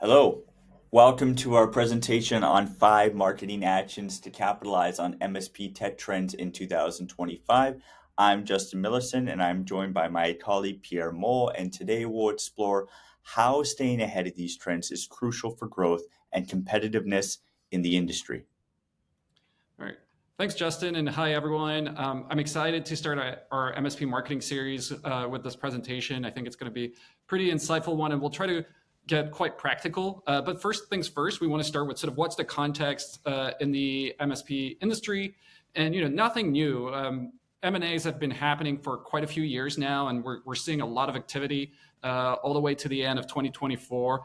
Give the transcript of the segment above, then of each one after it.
Hello. Welcome to our presentation on 5 marketing actions to capitalize on MSP tech trends in 2025. I'm Justin Millerson and I'm joined by my colleague Pierre, and today we'll explore how staying ahead of these trends is crucial for growth and competitiveness in the industry. All right. Thanks, Justin, and hi, everyone. I'm excited to start our MSP marketing series with this presentation. I think it's going to be a pretty insightful one, and we'll try to get quite practical. But first things first, we want to start with sort of what's the context in the MSP industry, and nothing new. M&As have been happening for quite a few years now, and we're seeing a lot of activity all the way to the end of 2024.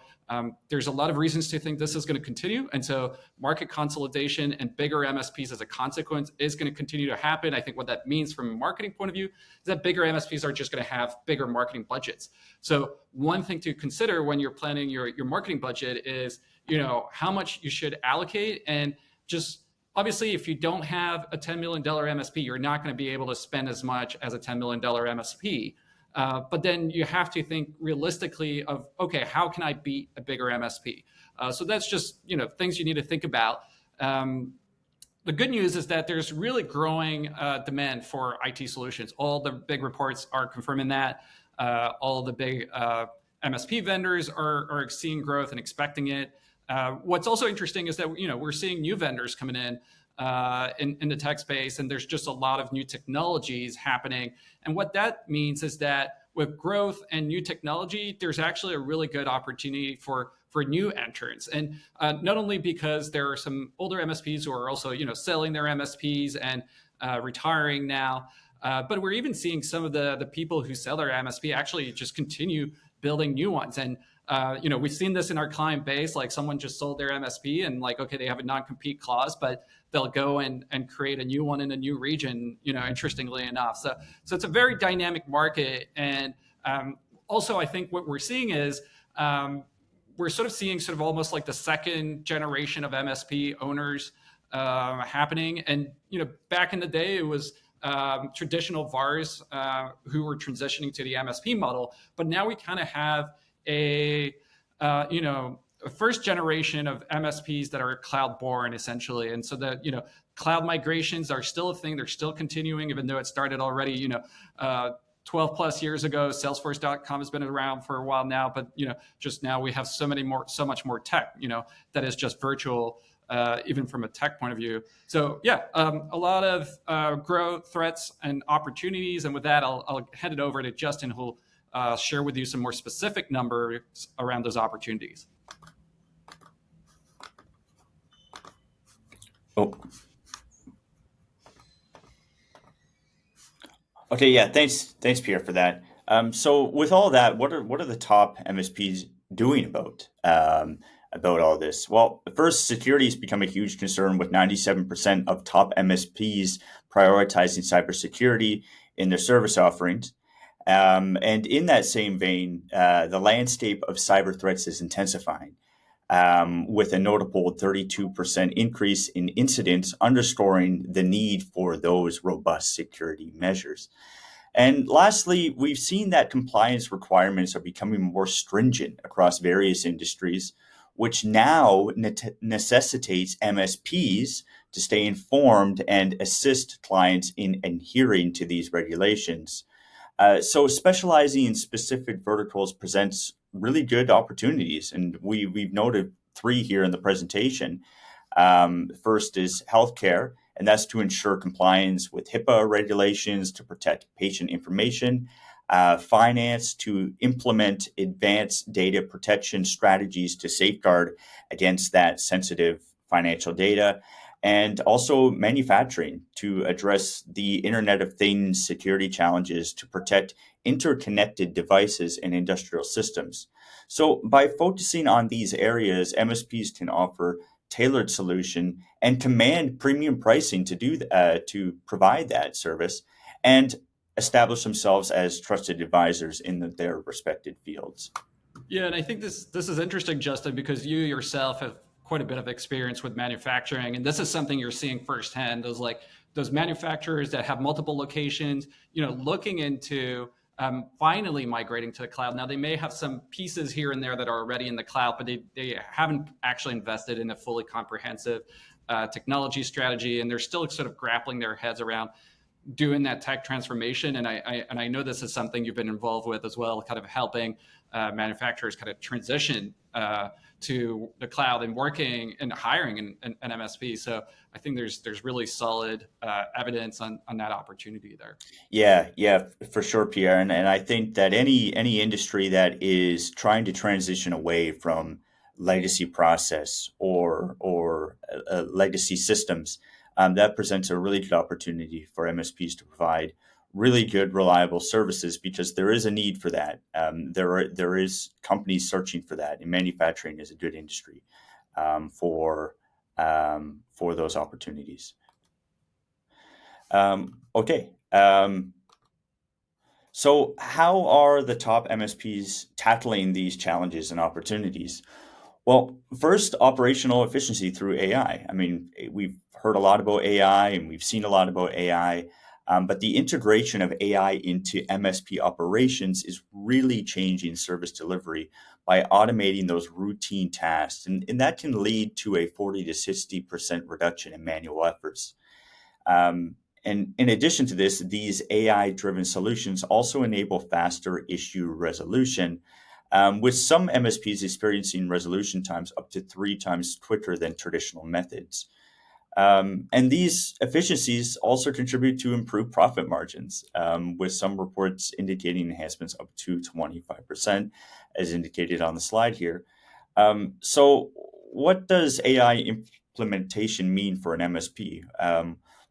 There's a lot of reasons to think this is going to continue. And so market consolidation and bigger MSPs as a consequence is going to continue to happen. I think what that means from a marketing point of view is that bigger MSPs are just going to have bigger marketing budgets. So one thing to consider when you're planning your marketing budget is, how much you should allocate. And just obviously, if you don't have a $10 million MSP, you're not going to be able to spend as much as a $10 million MSP. But then you have to think realistically of, okay, how can I beat a bigger MSP? So that's just, things you need to think about. The good news is that there's really growing demand for IT solutions. All the big reports are confirming that. All the big MSP vendors are seeing growth and expecting it. What's also interesting is that we're seeing new vendors coming in the tech space, and there's just a lot of new technologies happening. And what that means is that with growth and new technology, there's actually a really good opportunity for new entrants. And not only because there are some older MSPs who are also selling their MSPs and retiring now, but we're even seeing some of the people who sell their MSP actually just continue building new ones. And we've seen this in our client base, like someone just sold their MSP and okay, they have a non-compete clause, but they'll go and create a new one in a new region, interestingly enough. So it's a very dynamic market. And also I think what we're seeing is we're sort of almost like the second generation of MSP owners happening. And, back in the day, it was traditional VARs who were transitioning to the MSP model, but now we kind of have a first generation of MSPs that are cloud born essentially. And so that, cloud migrations are still a thing. They're still continuing, even though it started already, 12 plus years ago. Salesforce.com has been around for a while now, but, just now we have so much more tech, that is just virtual, even from a tech point of view. So yeah, a lot of growth, threats, and opportunities. And with that, I'll hand it over to Justin, who'll share with you some more specific numbers around those opportunities. Oh. Okay, yeah, thanks, Pierre, for that. So with all that, what are the top MSPs doing about all this? Well, first, security has become a huge concern, with 97% of top MSPs prioritizing cybersecurity in their service offerings. And in that same vein, the landscape of cyber threats is intensifying, with a notable 32% increase in incidents, underscoring the need for those robust security measures. And lastly, we've seen that compliance requirements are becoming more stringent across various industries, which now necessitates MSPs to stay informed and assist clients in adhering to these regulations. So specializing in specific verticals presents really good opportunities, and we've noted 3 here in the presentation. First is healthcare, and that's to ensure compliance with HIPAA regulations to protect patient information. Finance, to implement advanced data protection strategies to safeguard against that sensitive financial data. And also manufacturing, to address the Internet of Things security challenges to protect interconnected devices and industrial systems. So by focusing on these areas, MSPs can offer tailored solution and command premium pricing to provide that service, and establish themselves as trusted advisors in their respective fields. Yeah, and I think this is interesting, Justin, because you yourself have quite a bit of experience with manufacturing, and this is something you're seeing firsthand. Those manufacturers that have multiple locations, looking into finally migrating to the cloud. Now, they may have some pieces here and there that are already in the cloud, but they haven't actually invested in a fully comprehensive technology strategy, and they're still sort of grappling their heads around doing that tech transformation. And I know this is something you've been involved with as well, kind of helping manufacturers kind of transition to the cloud and working and hiring an MSP. So I think there's really solid evidence on that opportunity there. Yeah, for sure, Pierre. And I think that any industry that is trying to transition away from legacy process or legacy systems, that presents a really good opportunity for MSPs to provide really good, reliable services because there is a need for that. There is companies searching for that, and manufacturing is a good industry for those opportunities. Okay. So how are the top MSPs tackling these challenges and opportunities? Well, first, operational efficiency through AI. I mean, we've heard a lot about AI and we've seen a lot about AI, but the integration of AI into MSP operations is really changing service delivery by automating those routine tasks. And that can lead to a 40 to 60% reduction in manual efforts. And in addition to this, these AI-driven solutions also enable faster issue resolution, with some MSPs experiencing resolution times up to 3 times quicker than traditional methods. And these efficiencies also contribute to improved profit margins, with some reports indicating enhancements up to 25%, as indicated on the slide here. So what does AI implementation mean for an MSP?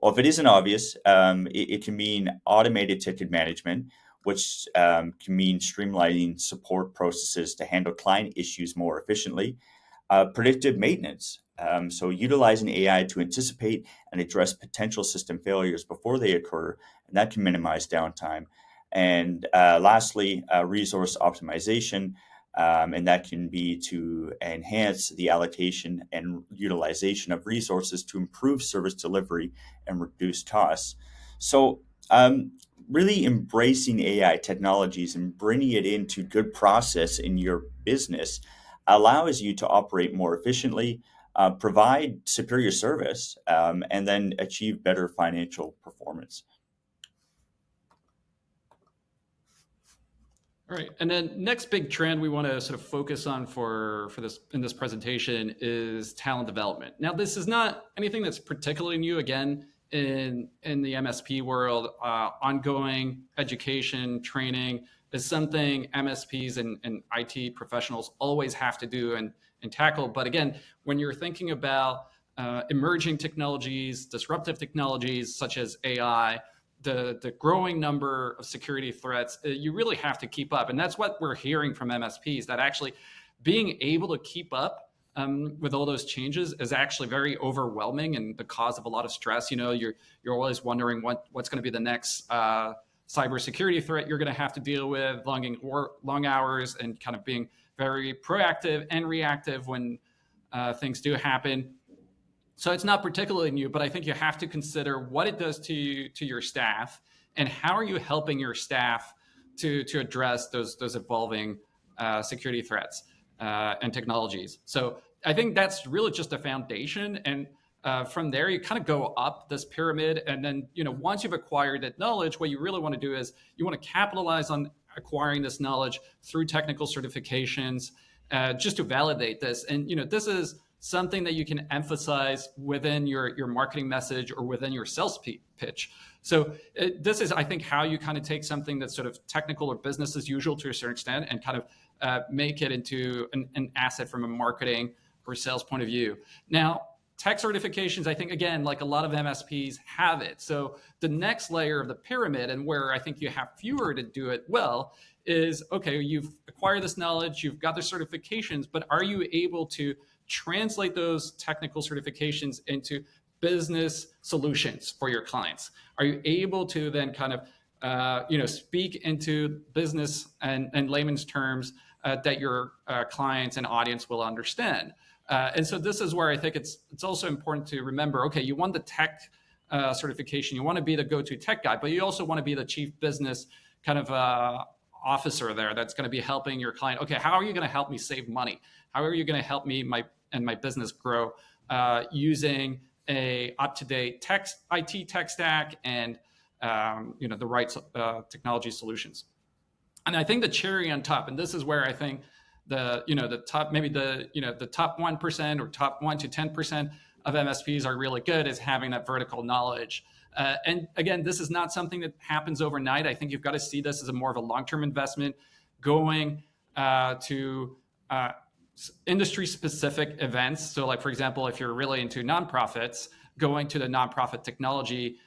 Well, if it isn't obvious, it can mean automated ticket management, which can mean streamlining support processes to handle client issues more efficiently. Predictive maintenance, so utilizing AI to anticipate and address potential system failures before they occur, and that can minimize downtime. And lastly, resource optimization, and that can be to enhance the allocation and utilization of resources to improve service delivery and reduce costs. So, really embracing AI technologies and bringing it into good process in your business allows you to operate more efficiently, provide superior service, and then achieve better financial performance. All right, and then next big trend we want to sort of focus on for this in this presentation is talent development. Now, this is not anything that's particularly new. Again, in the MSP world, ongoing education training is something MSPs and IT professionals always have to do and tackle. But again, when you're thinking about emerging technologies, disruptive technologies such as AI, the growing number of security threats, you really have to keep up. And that's what we're hearing from MSPs, that actually being able to keep up with all those changes is actually very overwhelming and the cause of a lot of stress. You know, you're always wondering what's going to be the next cybersecurity threat you're going to have to deal with, long hours, and kind of being very proactive and reactive when things do happen. So it's not particularly new, but I think you have to consider what it does to your staff and how are you helping your staff to address those evolving security threats and technologies. So I think that's really just a foundation. And from there, you kind of go up this pyramid. And then, once you've acquired that knowledge, what you really want to do is you want to capitalize on acquiring this knowledge through technical certifications, just to validate this. And, this is something that you can emphasize within your marketing message or within your sales pitch. So this is, I think, how you kind of take something that's sort of technical or business as usual to a certain extent and kind of make it into an asset from a marketing or sales point of view. Now, tech certifications, I think, again, like a lot of MSPs have it. So the next layer of the pyramid, and where I think you have fewer to do it well, is, okay, you've acquired this knowledge, you've got the certifications, but are you able to translate those technical certifications into business solutions for your clients? Are you able to then kind of speak into business and layman's terms that your clients and audience will understand? And so this is where I think it's also important to remember, okay, you want the tech certification, you want to be the go-to tech guy, but you also want to be the chief business kind of officer there that's going to be helping your client. Okay, how are you going to help me save money? How are you going to help me my business grow using a up-to-date IT tech stack and the right technology solutions? And I think the cherry on top, and this is where I think the top, maybe the top 1% or top 1 to 10% of MSPs are really good, is having that vertical knowledge. And again, this is not something that happens overnight. I think you've got to see this as a more of a long-term investment, going to industry-specific events. So, like for example, if you're really into nonprofits, going to the nonprofit technology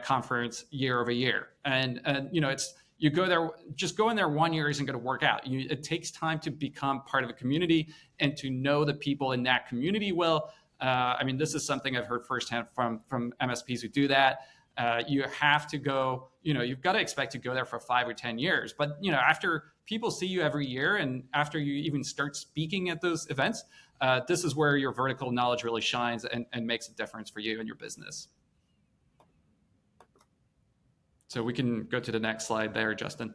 conference year over year, and it's. You go there, just going there 1 year isn't going to work out. It takes time to become part of a community and to know the people in that community well. This is something I've heard firsthand from MSPs who do that. You have to go, you've got to expect to go there for 5 or 10 years. But, after people see you every year and after you even start speaking at those events, this is where your vertical knowledge really shines and makes a difference for you and your business. So we can go to the next slide there, Justin.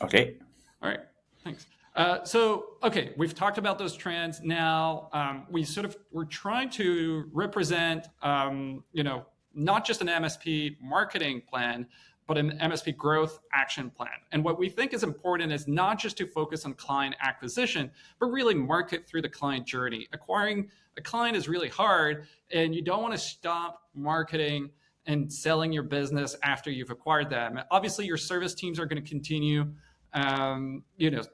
Okay. All right, thanks. Okay, we've talked about those trends. Now we're trying to represent, not just an MSP marketing plan, but an MSP growth action plan. And what we think is important is not just to focus on client acquisition, but really market through the client journey. Acquiring a client is really hard, and you don't want to stop marketing and selling your business after you've acquired them. Obviously, your service teams are going to continue,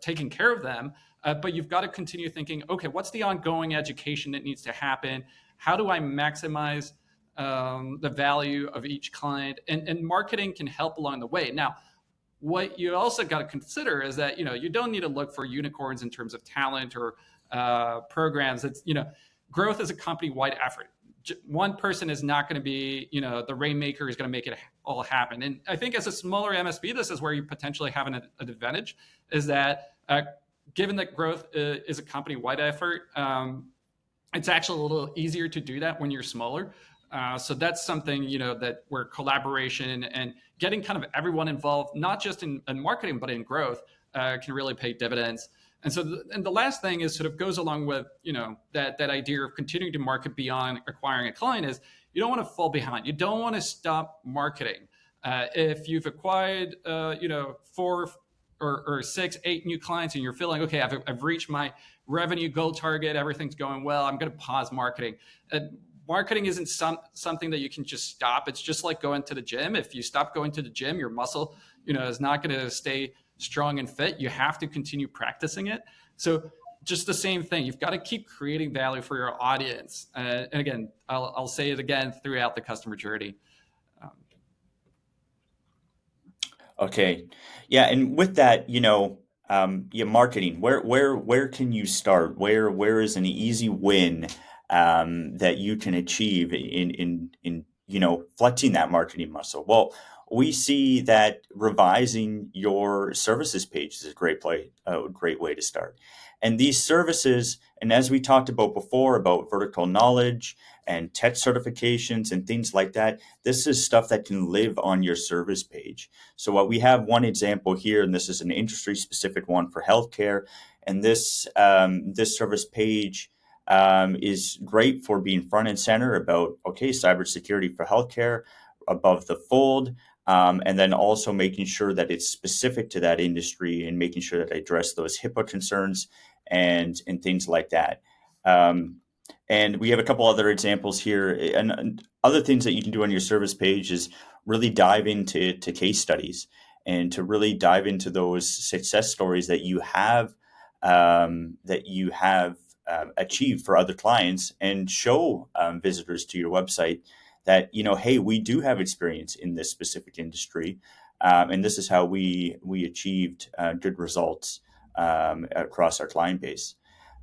taking care of them, but you've got to continue thinking, okay, what's the ongoing education that needs to happen? How do I maximize the value of each client? And marketing can help along the way. Now, what you also got to consider is that, you don't need to look for unicorns in terms of talent or programs. It's, growth is a company-wide effort. One person is not going to be, the rainmaker is going to make it all happen. And I think as a smaller MSP, this is where you potentially have an advantage, is that given that growth is a company-wide effort, it's actually a little easier to do that when you're smaller. So that's something, that where collaboration and getting kind of everyone involved, not just in marketing, but in growth, can really pay dividends. And so, the last thing is sort of goes along with, that idea of continuing to market beyond acquiring a client is you don't want to fall behind. You don't want to stop marketing. If you've acquired, 4 or 6, 8 new clients and you're feeling, okay, I've reached my revenue goal target, everything's going well, I'm going to pause marketing. Marketing isn't something that you can just stop. It's just like going to the gym. If you stop going to the gym, your muscle, is not going to stay strong and fit. You have to continue practicing it. So just the same thing. You've got to keep creating value for your audience. And again, I'll say it again, throughout the customer journey. Okay. Yeah. And with that, marketing, where can you start? Where is an easy win that you can achieve in flexing that marketing muscle? Well, we see that revising your services page is a great way to start. And these services, and as we talked about before about vertical knowledge and tech certifications and things like that, this is stuff that can live on your service page. So what we have one example here, and this is an industry specific one for healthcare. And this service page is great for being front and center about, okay, cybersecurity for healthcare above the fold. And then also making sure that it's specific to that industry and making sure that I address those HIPAA concerns and things like that. And we have a couple other examples here. And other things that you can do on your service page is really dive into case studies and to really dive into those success stories that you have achieved for other clients, and show visitors to your website that, hey, we do have experience in this specific industry, and this is how we achieved good results across our client base.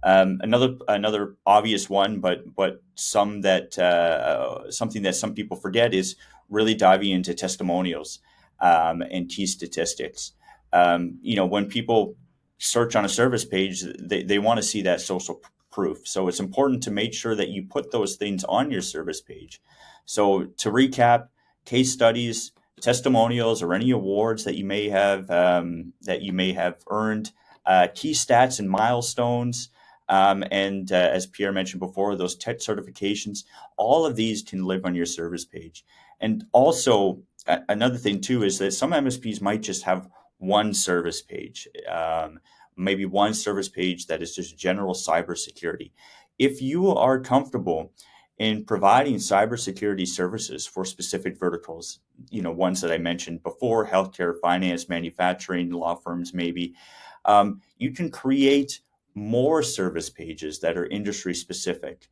Another obvious one, but something that some people forget is really diving into testimonials and key statistics. When people search on a service page, they want to see that social proof. So it's important to make sure that you put those things on your service page. So to recap, case studies, testimonials or any awards that you may have earned, key stats and milestones, and as Pierre mentioned before, those tech certifications. All of these can live on your service page. And also, another thing too is that some MSPs might just have one service page, maybe one service page that is just general cybersecurity. If you are comfortable in providing cybersecurity services for specific verticals, ones that I mentioned before, healthcare, finance, manufacturing, law firms, maybe, you can create more service pages that are industry specific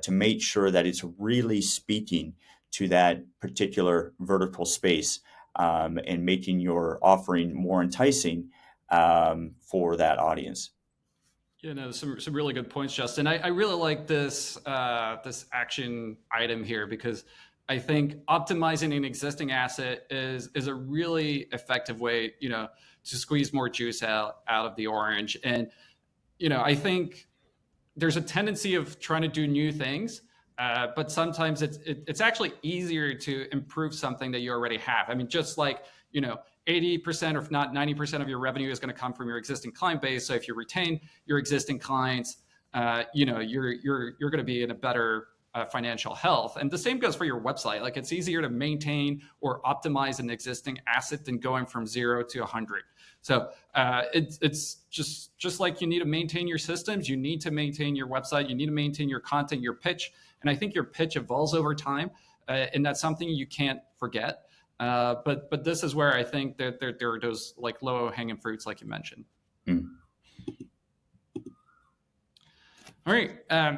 to make sure that it's really speaking to that particular vertical space, and making your offering more enticing for that audience. Some really good points, Justin. I really like this action item here because I think optimizing an existing asset is a really effective way, to squeeze more juice out of the orange. And I think there's a tendency of trying to do new things, but sometimes it's actually easier to improve something that you already have. I mean, just like 80% or if not 90% of your revenue is going to come from your existing client base. So if you retain your existing clients, you're going to be in a better financial health. And the same goes for your website. Like it's easier to maintain or optimize an existing asset than going from 0 to 100. So it's just like you need to maintain your systems, you need to maintain your website, you need to maintain your content, your pitch. And I think your pitch evolves over time, and that's something you can't forget. But this is where I think that there are those like low hanging fruits, like you mentioned. Mm. All right.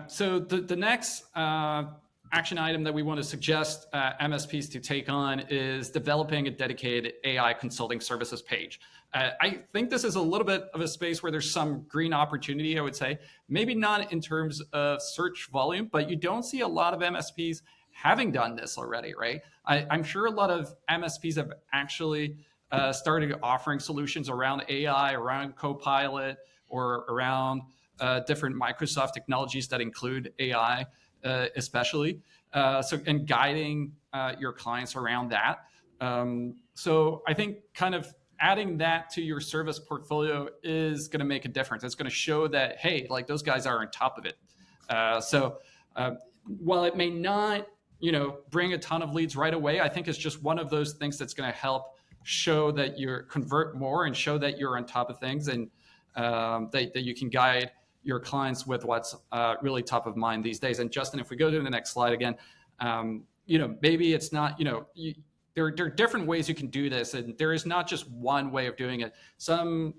So the next action item that we want to suggest MSPs to take on is developing a dedicated AI consulting services page. I think this is a little bit of a space where there's some green opportunity, I would say. Maybe not in terms of search volume, but you don't see a lot of MSPs having done this already, right? I'm sure a lot of MSPs have actually started offering solutions around AI, around Copilot, or around different Microsoft technologies that include AI, especially. And guiding your clients around that. So I think kind of adding that to your service portfolio is going to make a difference. It's going to show that, hey, like those guys are on top of it. While it may not, bring a ton of leads right away, I think it's just one of those things that's going to help show that you convert more and show that you're on top of things, and that you can guide your clients with what's really top of mind these days. And Justin, if we go to the next slide again, maybe it's not, there are different ways you can do this, and there is not just one way of doing it. Some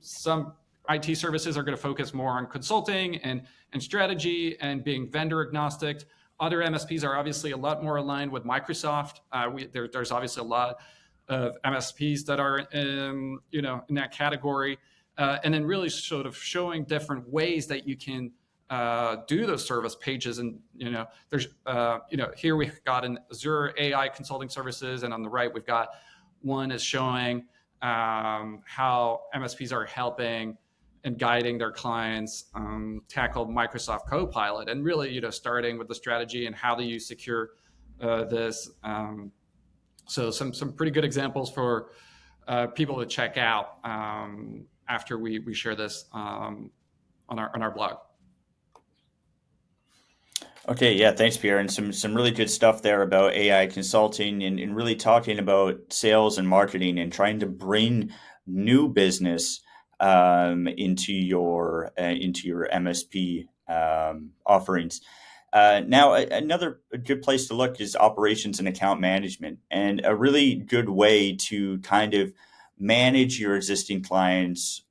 IT services are going to focus more on consulting and strategy and being vendor agnostic. Other MSPs are obviously a lot more aligned with Microsoft. There's obviously a lot of MSPs that are in that category. And then really sort of showing different ways that you can do those service pages. And, there's, here we've got an Azure AI consulting services. And on the right, we've got one is showing how MSPs are helping and guiding their clients tackle Microsoft Copilot. And really, starting with the strategy and how do you secure this. So some pretty good examples for people to check out after we share this on our blog. Okay, yeah, thanks, Pierre, and some really good stuff there about AI consulting, and really talking about sales and marketing and trying to bring new business into your MSP offerings. Now, another good place to look is operations and account management, and a really good way to kind of manage your existing clients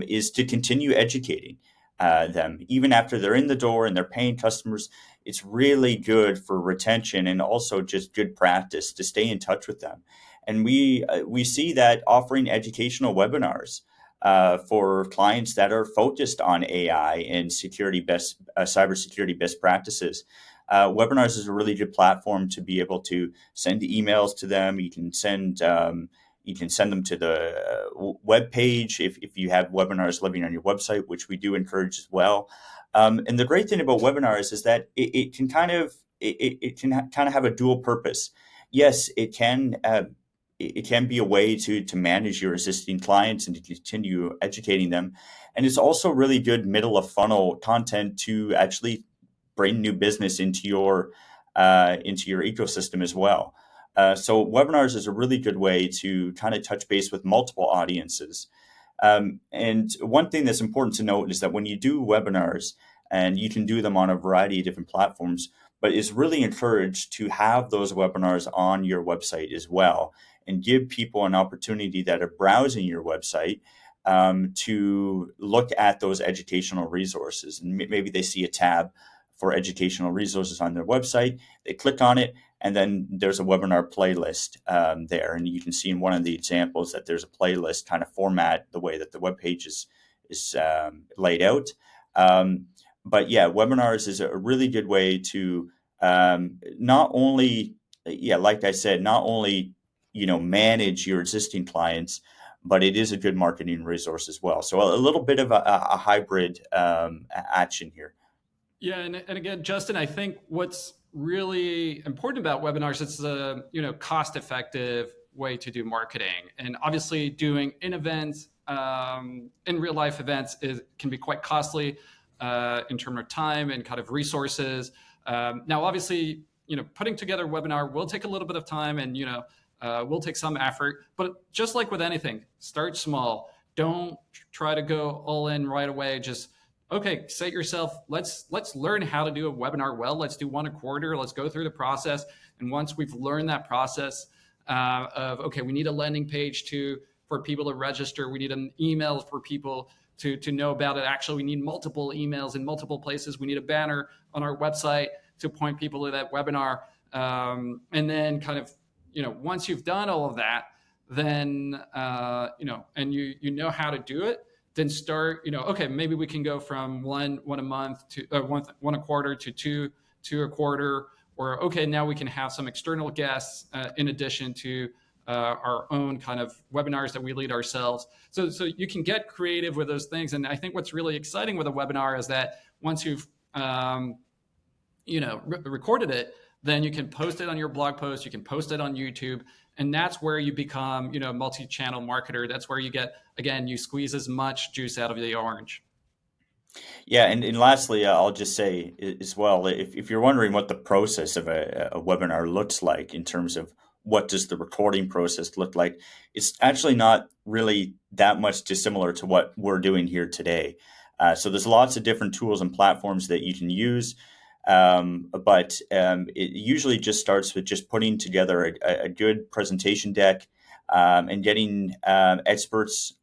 is to continue educating them, even after they're in the door and they're paying customers. It's really good for retention and also just good practice to stay in touch with them. And we see that offering educational webinars for clients that are focused on AI and cybersecurity best practices. Webinars is a really good platform to be able to send emails to them. You can send them to the web page if you have webinars living on your website, which we do encourage as well. And the great thing about webinars is that it can kind of have a dual purpose. Yes, it can it can be a way to manage your existing clients and to continue educating them. And it's also really good middle of funnel content to actually bring new business into your ecosystem as well. So webinars is a really good way to kind of touch base with multiple audiences. And one thing that's important to note is that when you do webinars, and you can do them on a variety of different platforms, but it's really encouraged to have those webinars on your website as well and give people an opportunity that are browsing your website to look at those educational resources. And maybe they see a tab for educational resources on their website. They click on it, and then there's a webinar playlist there. And you can see in one of the examples that there's a playlist kind of format the way that the web page is laid out. But yeah, webinars is a really good way to not only, like I said, not only manage your existing clients, but it is a good marketing resource as well. So a little bit of a hybrid action here. Yeah, and again, Justin, I think what's really important about webinars, it's a cost-effective way to do marketing, and obviously doing in events, in real life events can be quite costly in terms of time and kind of resources. Now, obviously, putting together a webinar will take a little bit of time, and will take some effort. But just like with anything, start small. Don't try to go all in right away. Just okay, set yourself, let's learn how to do a webinar well. Let's do one a quarter. Let's go through the process. And once we've learned that process of, okay, we need a landing page for people to register. We need an email for people to know about it. Actually, we need multiple emails in multiple places. We need a banner on our website to point people to that webinar. And then kind of, once you've done all of that, then, and you know how to do it, then start, okay, maybe we can go from one a month to one a quarter to two a quarter, or okay, now we can have some external guests in addition to our own kind of webinars that we lead ourselves. So you can get creative with those things. And I think what's really exciting with a webinar is that once you've recorded it, then you can post it on your blog post, you can post it on YouTube, and that's where you become, multi-channel marketer. That's where you get, again, you squeeze as much juice out of the orange. Yeah, and lastly, I'll just say as well, if you're wondering what the process of a webinar looks like in terms of what does the recording process look like, it's actually not really that much dissimilar to what we're doing here today. So there's lots of different tools and platforms that you can use. But it usually just starts with just putting together a good presentation deck and getting experts,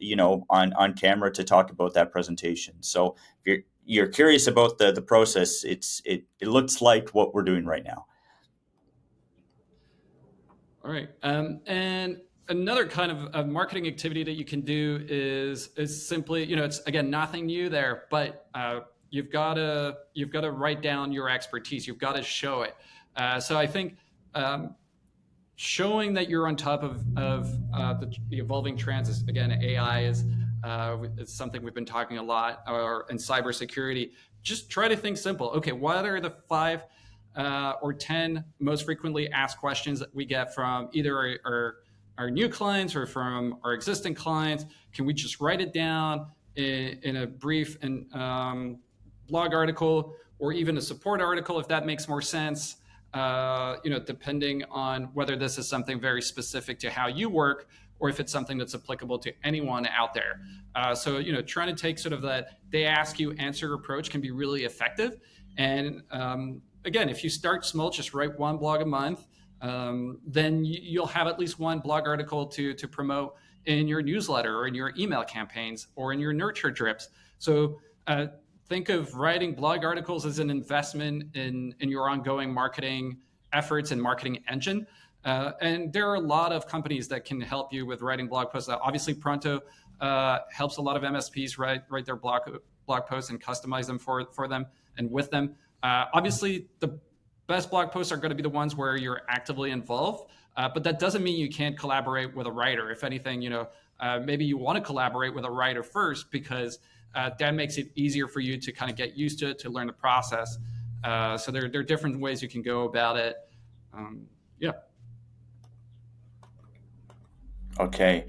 on camera to talk about that presentation. So if you're curious about the process, it looks like what we're doing right now. All right, and another kind of marketing activity that you can do is simply, it's again nothing new there, but you've got to write down your expertise. You've got to show it. So I think showing that you're on top of the evolving trends is, again, AI is something we've been talking a lot, and cybersecurity. Just try to think simple. Okay, what are the 5 or 10 most frequently asked questions that we get from either our new clients or from our existing clients? Can we just write it down in a brief and blog article, or even a support article, if that makes more sense, depending on whether this is something very specific to how you work, or if it's something that's applicable to anyone out there. So trying to take sort of that they ask you answer approach can be really effective. And again, if you start small, just write one blog a month, then you'll have at least one blog article to promote in your newsletter or in your email campaigns or in your nurture drips. So think of writing blog articles as an investment in your ongoing marketing efforts and marketing engine. And there are a lot of companies that can help you with writing blog posts. Obviously, Pronto helps a lot of MSPs write their blog posts and customize them for them and with them. Obviously, the best blog posts are going to be the ones where you're actively involved, but that doesn't mean you can't collaborate with a writer. If anything, maybe you want to collaborate with a writer first, because that makes it easier for you to kind of get used to it, to learn the process. So there are different ways you can go about it. Yeah. Okay.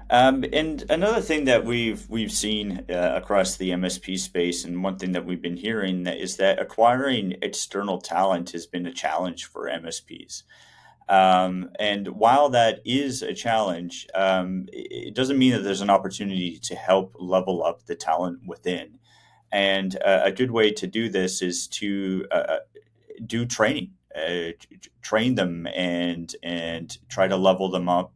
And another thing that we've seen across the MSP space, and one thing that we've been hearing that is that acquiring external talent has been a challenge for MSPs. And while that is a challenge, it doesn't mean that there's an opportunity to help level up the talent within. And a good way to do this is to do training, train them, and try to level them up,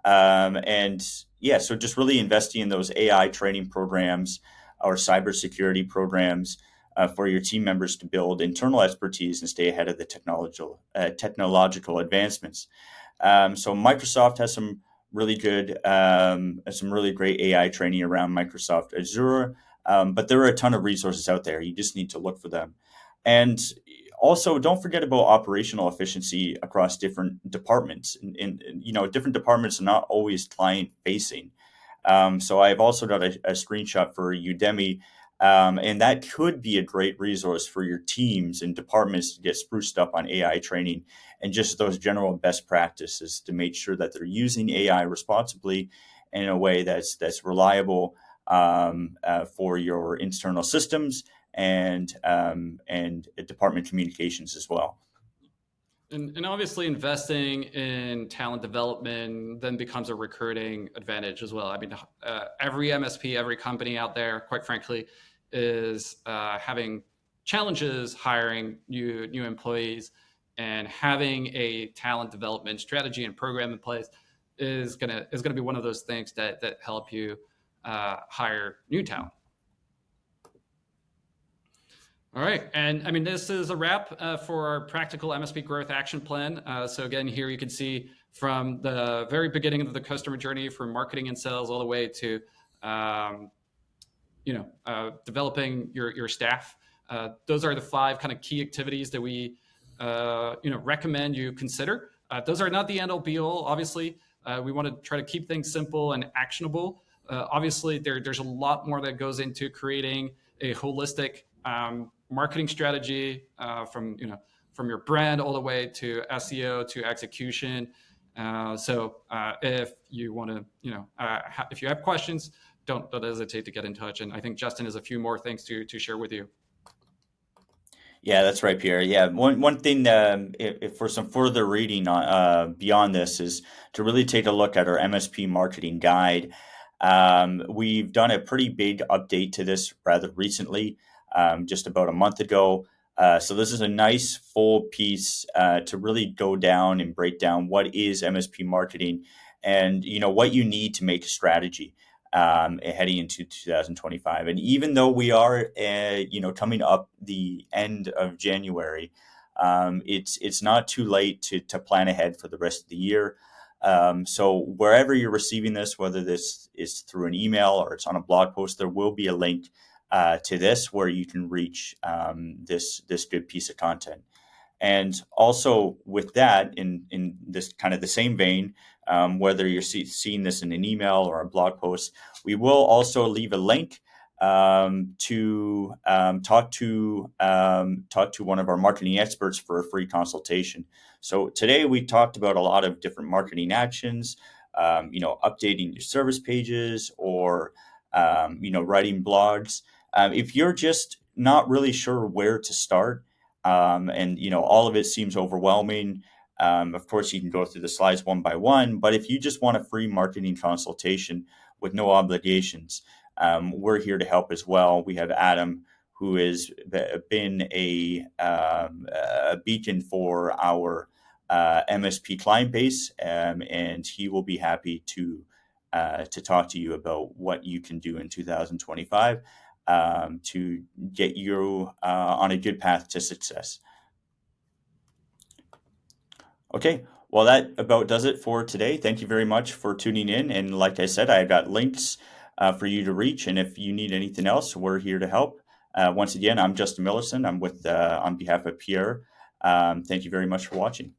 and yeah, so just really investing in those AI training programs or cybersecurity programs for your team members to build internal expertise and stay ahead of the technological advancements. So Microsoft has some really great AI training around Microsoft Azure, but there are a ton of resources out there. You just need to look for them. And also, don't forget about operational efficiency across different departments. Different departments are not always client facing. So I've also got a screenshot for Udemy, and that could be a great resource for your teams and departments to get spruced up on AI training and just those general best practices to make sure that they're using AI responsibly in a way that's reliable for your internal systems and department communications as well. And obviously, investing in talent development then becomes a recruiting advantage as well. I mean, every MSP, every company out there, quite frankly, is having challenges hiring new employees, and having a talent development strategy and program in place is gonna be one of those things that help you hire new talent. All right. And I mean, this is a wrap for our practical MSP growth action plan. So again, here you can see from the very beginning of the customer journey, from marketing and sales all the way to, developing your staff. Those are the 5 kind of key activities that we, recommend you consider. Those are not the end all be all, obviously. We want to try to keep things simple and actionable. Obviously, there's a lot more that goes into creating a holistic marketing strategy, from your brand all the way to SEO to execution. So if you want to, if you have questions, don't hesitate to get in touch. And I think Justin has a few more things to share with you. Yeah, that's right, Pierre. Yeah, one thing if for some further reading beyond this is to really take a look at our MSP marketing guide. We've done a pretty big update to this rather recently, just about a month ago. So this is a nice full piece to really go down and break down what is MSP marketing, and what you need to make a strategy heading into 2025. And even though we are, coming up the end of January, it's not too late to plan ahead for the rest of the year. So wherever you're receiving this, whether this is through an email or it's on a blog post, there will be a link to this where you can reach this good piece of content. And also with that, in this kind of the same vein, whether you're seeing this in an email or a blog post, we will also leave a link to talk to one of our marketing experts for a free consultation. So today we talked about a lot of different marketing actions, updating your service pages or writing blogs. If you're just not really sure where to start, and all of it seems overwhelming, of course you can go through the slides one by one. But if you just want a free marketing consultation with no obligations, we're here to help as well. We have Adam, who has been a beacon for our MSP client base, and he will be happy to talk to you about what you can do in 2025 to get you on a good path to success. Okay, well, that about does it for today. Thank you very much for tuning in. And like I said, I've got links for you to reach. And if you need anything else, we're here to help. Once again, I'm Justin Millerson. I'm with on behalf of Pierre. Thank you very much for watching.